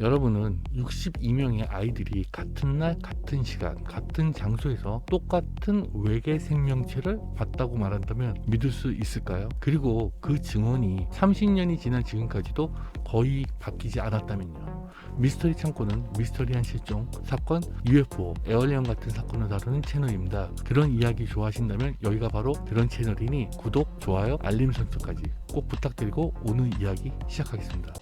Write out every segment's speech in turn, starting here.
여러분은 62명의 아이들이 같은 날 같은 시간 같은 장소에서 똑같은 외계 생명체를 봤다고 말한다면 믿을 수 있을까요? 그리고 그 증언이 30년이 지난 지금까지도 거의 바뀌지 않았다면요. 미스터리 창고는 미스터리한 실종, 사건, UFO, 에어리언 같은 사건을 다루는 채널입니다. 그런 이야기 좋아하신다면 여기가 바로 그런 채널이니 구독, 좋아요, 알림 설정까지 꼭 부탁드리고 오늘 이야기 시작하겠습니다.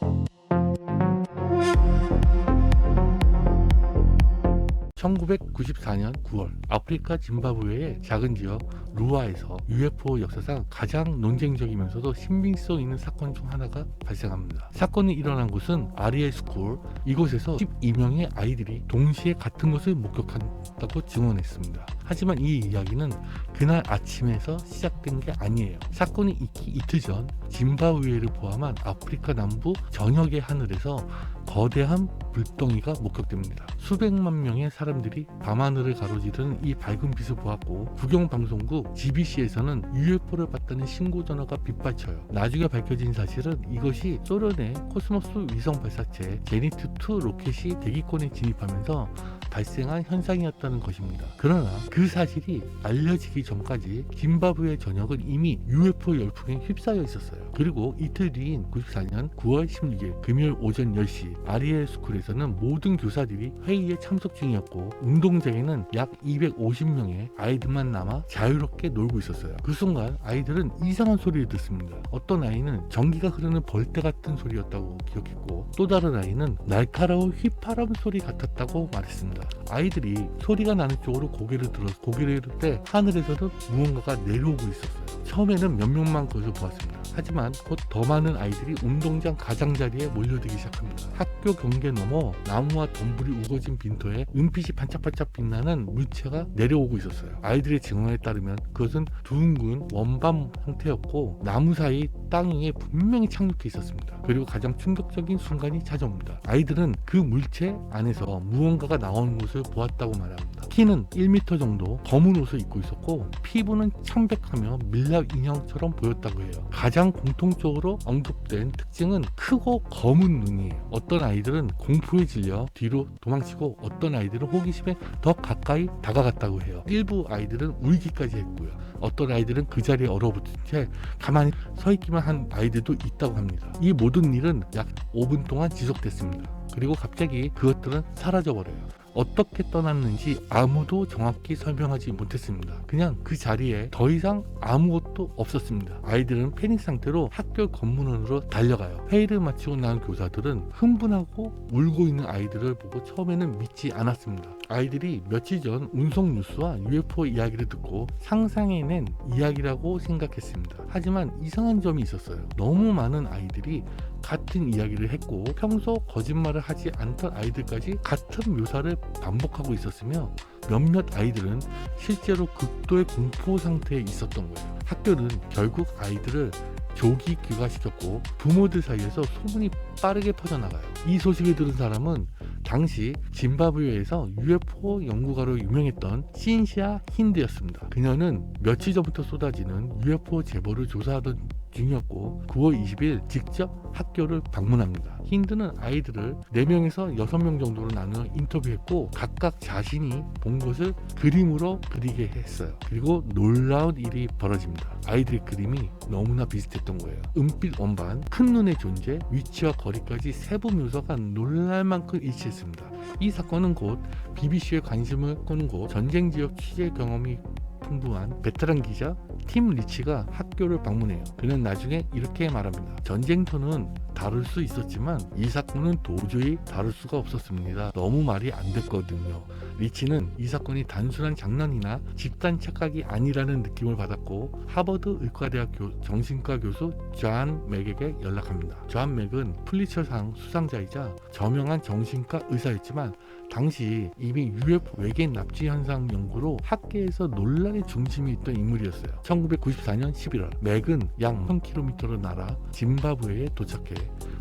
1994년 9월 아프리카 짐바브웨의 작은 지역 루아에서 UFO 역사상 가장 논쟁적이면서도 신빙성 있는 사건 중 하나가 발생합니다. 사건이 일어난 곳은 아리엘 스쿨, 이곳에서 12명의 아이들이 동시에 같은 것을 목격한다고 증언했습니다. 하지만 이 이야기는 그날 아침에서 시작된 게 아니에요. 사건이 있기 이틀 전 짐바브웨를 포함한 아프리카 남부 전역의 하늘에서 거대한 불덩이가 목격됩니다. 수백만 명의 사람들이 밤하늘을 가로지르는 이 밝은 빛을 보았고 국영방송국 GBC에서는 UFO를 봤다는 신고 전화가 빗발쳐요. 나중에 밝혀진 사실은 이것이 소련의 코스모스 위성 발사체 제니트2 로켓이 대기권에 진입하면서 발생한 현상이었다는 것입니다. 그러나 그 사실이 알려지기 전까지 짐바브웨 전역은 이미 UFO 열풍에 휩싸여 있었어요. 그리고 이틀 뒤인 94년 9월 16일 금요일 오전 10시 아리엘 스쿨에서는 모든 교사들이 회의에 참석 중이었고 운동장에는 약 250명의 아이들만 남아 자유롭게 놀고 있었어요. 그 순간 아이들은 이상한 소리를 듣습니다. 어떤 아이는 전기가 흐르는 벌떼 같은 소리였다고 기억했고 또 다른 아이는 날카로운 휘파람 소리 같았다고 말했습니다. 아이들이 소리가 나는 쪽으로 고개를 들을 때 하늘에서는 무언가가 내려오고 있었어요. 처음에는 몇 명만 그것을 보았습니다. 하지만 곧 더 많은 아이들이 운동장 가장자리에 몰려들기 시작합니다. 학교 경계 넘어 나무와 덤불이 우거진 빈터에 은빛이 반짝반짝 빛나는 물체가 내려오고 있었어요. 아이들의 증언에 따르면 그것은 둥근 원반 형태였고 나무 사이 땅 위에 분명히 착륙해 있었습니다. 그리고 가장 충격적인 순간이 찾아옵니다. 아이들은 그 물체 안에서 무언가가 나오는 것을 보았다고 말합니다. 키는 1m 정도, 검은 옷을 입고 있었고 피부는 창백하며 밀랍 인형처럼 보였다고 해요. 가장 공통적으로 언급된 특징은 크고 검은 눈이에요. 어떤 아이들은 공포에 질려 뒤로 도망치고 어떤 아이들은 호기심에 더 가까이 다가갔다고 해요. 일부 아이들은 울기까지 했고요. 어떤 아이들은 그 자리에 얼어붙은 채 가만히 서 있기만 한 아이들도 있다고 합니다. 이 모든 일은 약 5분 동안 지속됐습니다. 그리고 갑자기 그것들은 사라져버려요. 어떻게 떠났는지 아무도 정확히 설명하지 못했습니다. 그냥 그 자리에 더 이상 아무것도 없었습니다. 아이들은 패닉 상태로 학교 검문원으로 달려가요. 회의를 마치고 나온 교사들은 흥분하고 울고 있는 아이들을 보고 처음에는 믿지 않았습니다. 아이들이 며칠 전 운송 뉴스와 UFO 이야기를 듣고 상상해낸 이야기라고 생각했습니다. 하지만 이상한 점이 있었어요. 너무 많은 아이들이 같은 이야기를 했고 평소 거짓말을 하지 않던 아이들까지 같은 묘사를 반복하고 있었으며 몇몇 아이들은 실제로 극도의 공포 상태에 있었던 거예요. 학교는 결국 아이들을 조기 귀가시켰고 부모들 사이에서 소문이 빠르게 퍼져나가요. 이 소식을 들은 사람은 당시 짐바브웨에서 UFO 연구가로 유명했던 신시아 힌드였습니다. 그녀는 며칠 전부터 쏟아지는 UFO 제보를 조사하던 중이었고 9월 20일 직접 학교를 방문합니다. 힌드는 아이들을 4명에서 6명 정도로 나누어 인터뷰했고 각각 자신이 본 것을 그림으로 그리게 했어요. 그리고 놀라운 일이 벌어집니다. 아이들의 그림이 너무나 비슷했던 거예요. 은빛 원반, 큰 눈의 존재, 위치와 거리까지 세부 묘사가 놀랄 만큼 일치했습니다. 이 사건은 곧 BBC의 관심을 끄는 곳 전쟁 지역 취재 경험이 풍부한 베테랑 기자 팀 리치가 학교를 방문해요. 그는 나중에 이렇게 말합니다. 전쟁터는 다룰 수 있었지만 이 사건은 도저히 다룰 수가 없었습니다. 너무 말이 안 됐거든요. 리치는 이 사건이 단순한 장난이나 집단 착각이 아니라는 느낌을 받았고 하버드 의과대학 정신과 교수 존 맥에게 연락합니다. 존 맥은 플리처상 수상자이자 저명한 정신과 의사였지만 당시 이미 UFO 외계인 납치 현상 연구로 학계에서 논란의 중심에 있던 인물이었어요. 1994년 11월 맥은 약 1000km를 날아 짐바브웨에 도착해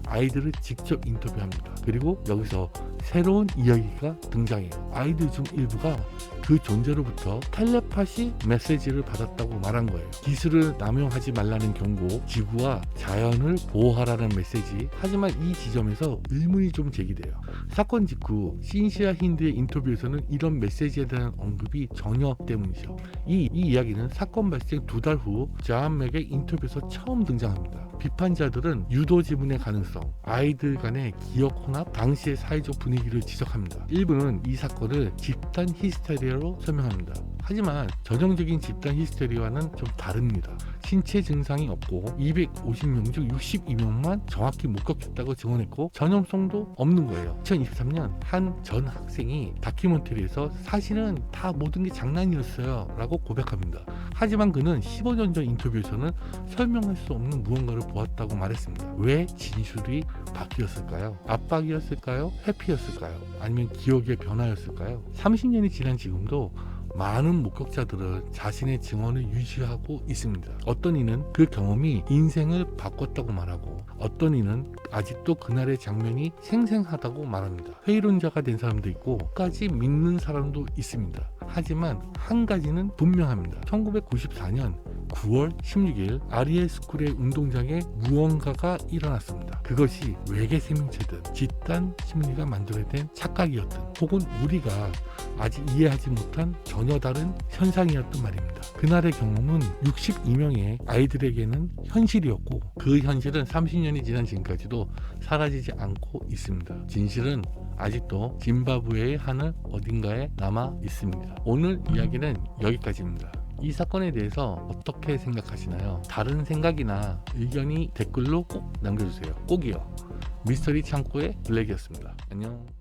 아이들을 직접 인터뷰합니다. 그리고 여기서 새로운 이야기가 등장해요. 아이들 중 일부가 그 존재로부터 텔레파시 메시지를 받았다고 말한 거예요. 기술을 남용하지 말라는 경고, 지구와 자연을 보호하라는 메시지. 하지만 이 지점에서 의문이 좀 제기돼요. 사건 직후 신시아 힌드의 인터뷰에서는 이런 메시지에 대한 언급이 전혀 때문이죠. 이 이야기는 사건 발생 2달 후 자한맥의 인터뷰에서 처음 등장합니다. 비판자들은 유도 지문의 가능성, 아이들 간의 기억 혼합, 당시의 사회적 분위기를 지적합니다. 일부는 이 사건을 집단 히스테리아로 설명합니다. 하지만 전형적인 집단 히스테리아와는 좀 다릅니다. 신체 증상이 없고 250명 중 62명만 정확히 목격했다고 증언했고 전염성도 없는 거예요. 2023년 한 전 학생이 다큐멘터리에서 사실은 다 모든 게 장난이었어요 라고 고백합니다. 하지만 그는 15년 전 인터뷰에서는 설명할 수 없는 무언가를 보았다고 말했습니다. 왜 진술이 바뀌었을까요? 압박이었을까요? 회피였을까요? 아니면 기억의 변화였을까요? 30년이 지난 지금도 많은 목격자들은 자신의 증언을 유지하고 있습니다. 어떤 이는 그 경험이 인생을 바꿨다고 말하고, 어떤 이는 아직도 그날의 장면이 생생하다고 말합니다. 회의론자가 된 사람도 있고 끝까지 믿는 사람도 있습니다. 하지만 한 가지는 분명합니다. 1994년 9월 16일 아리엘 스쿨의 운동장에 무언가가 일어났습니다. 그것이 외계 생명체든 집단 심리가 만들어낸 착각이었든 혹은 우리가 아직 이해하지 못한 전혀 다른 현상이었던 말입니다. 그날의 경험은 62명의 아이들에게는 현실이었고 그 현실은 30년이 지난 지금까지도 사라지지 않고 있습니다. 진실은 아직도 짐바브웨의 하늘 어딘가에 남아 있습니다. 오늘 이야기는 여기까지입니다. 이 사건에 대해서 어떻게 생각하시나요? 다른 생각이나 의견이 댓글로 꼭 남겨주세요. 꼭이요. 미스터리 창고의 블랙이었습니다. 안녕.